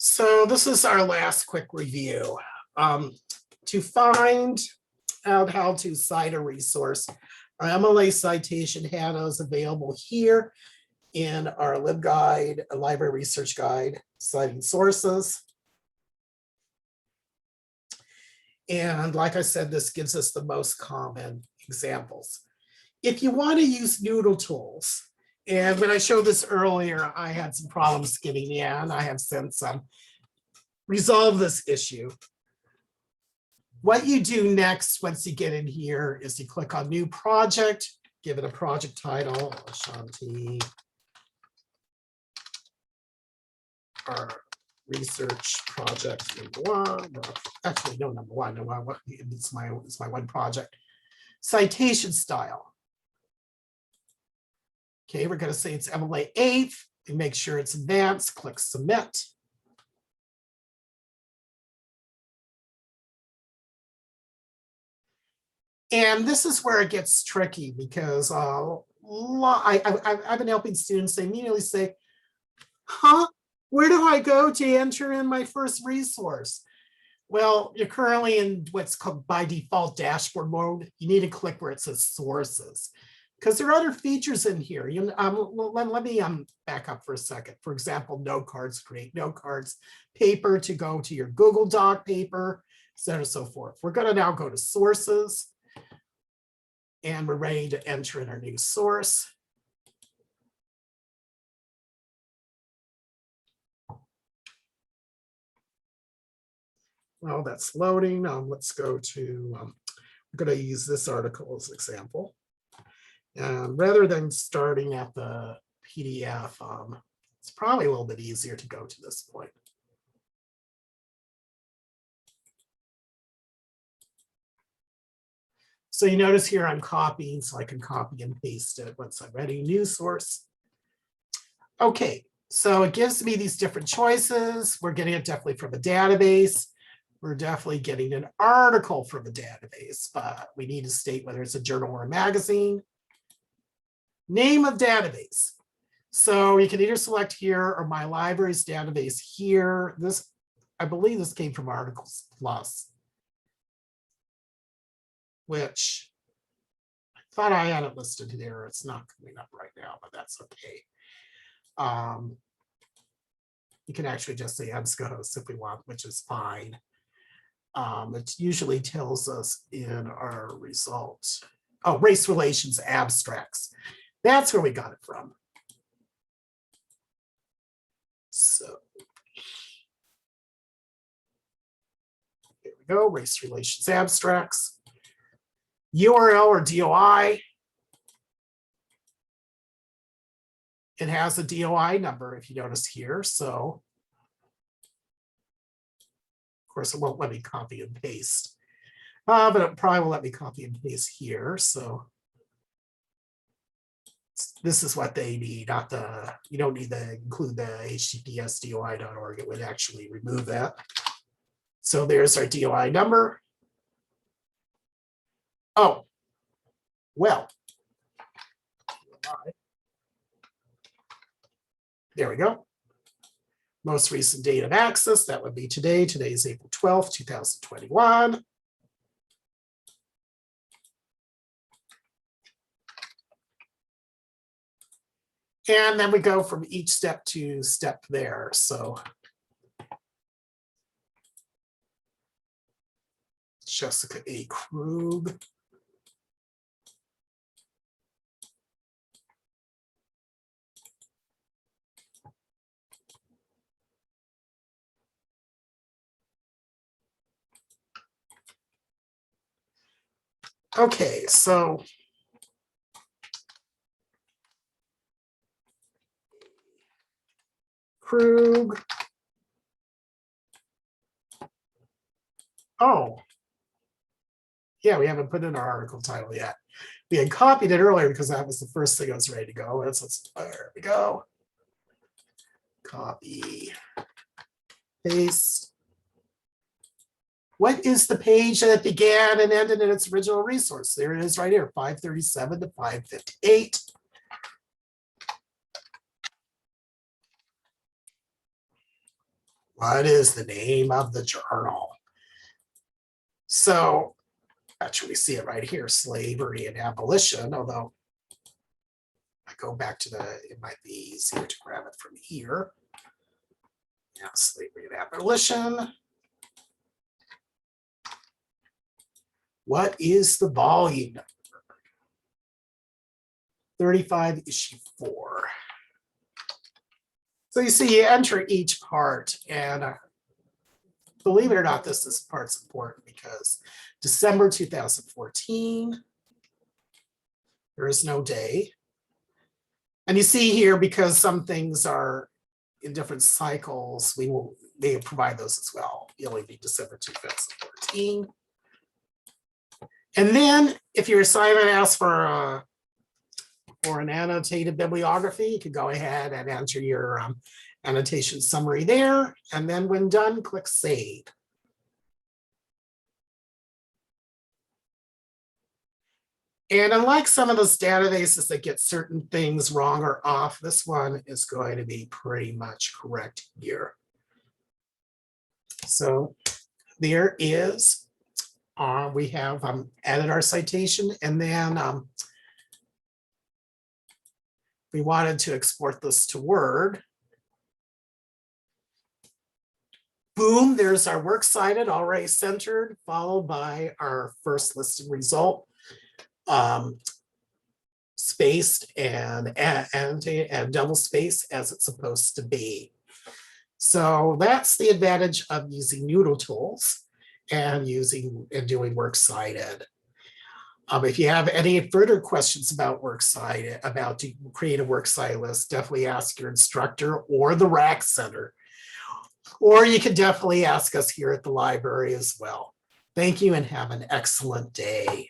So this is our last quick review. To find out how to cite a resource, our MLA citation handle is available here in our LibGuide, a library research guide, citing sources. And like I said, this gives us the most common examples. If you want to use Noodle tools, and when I showed this earlier, I had some problems getting in. I have since resolved this issue. What you do next once you get in here is you click on New Project, give it a project title, Ashanti, our research project #1. Actually, no, #1. No, it's my one project. Citation style. Okay, we're going to say it's MLA 8th and make sure it's advanced. Click Submit. And this is where it gets tricky because I've been helping students. They immediately say, huh, where do I go to enter in my first resource? Well, you're currently in what's called by default dashboard mode. You need to click where it says sources because there are other features in here. Let me back up for a second. For example, note cards, create note cards, paper to go to your Google Doc paper, so on and so forth. We're going to now go to sources. And we're ready to enter in our new source. Well, that's loading. Let's go to, we're going to use this article as an example. Rather than starting at the PDF, it's probably a little bit easier to go to this point. So you notice here I'm copying, so I can copy and paste it once I'm ready. New source. Okay, so it gives me these different choices. We're getting it definitely from a database. We're definitely getting an article from a database, but we need to state whether it's a journal or a magazine. Name of database. So you can either select here or my library's database here. This, I believe this came from Articles Plus, which I thought I had it listed here. It's not coming up right now, but that's okay. You can actually just say EBSCO if we want, which is fine. It usually tells us in our results. Oh, race relations abstracts. That's where we got it from. So here we go, race relations abstracts. URL or DOI. It has a DOI number if you notice here. So of course it won't let me copy and paste, but it probably will let me copy and paste here. So this is what they need, not the, you don't need to include the https doi.org. It would actually remove that. So there's our DOI number. Oh, well, there we go. Most recent date of access, that would be today. Today is April 12th, 2021. And then we go from each step to step there. So Jessica A. Krug. Okay, so Krug. Oh, yeah, we haven't put in our article title yet. We had copied it earlier because that was the first thing I was ready to go. There we go. Copy, paste. What is the page that began and ended in its original resource? There it is right here, 537 to 558. What is the name of the journal? So actually we see it right here, slavery and abolition, although I go back to it might be easier to grab it from here. Yeah, slavery and abolition. What is the volume number? 35, issue 4. So you see, you enter each part, and believe it or not, this part's important because December 2014, there is no day. And you see here, because some things are in different cycles, they provide those as well. It'll only be December 2014. And then if your assignment asks for an annotated bibliography, you could go ahead and enter your annotation summary there. And then when done, click Save. And unlike some of those databases that get certain things wrong or off, this one is going to be pretty much correct here. So there is, we have added our citation, and then we wanted to export this to Word. Boom, there's our works cited already centered, followed by our first listed result, spaced and double spaced as it's supposed to be. So that's the advantage of using Noodle tools and doing works cited. If you have any further questions about works cited, about to create a works cited list, definitely ask your instructor or the RAC Center. Or you can definitely ask us here at the library as well. Thank you and have an excellent day.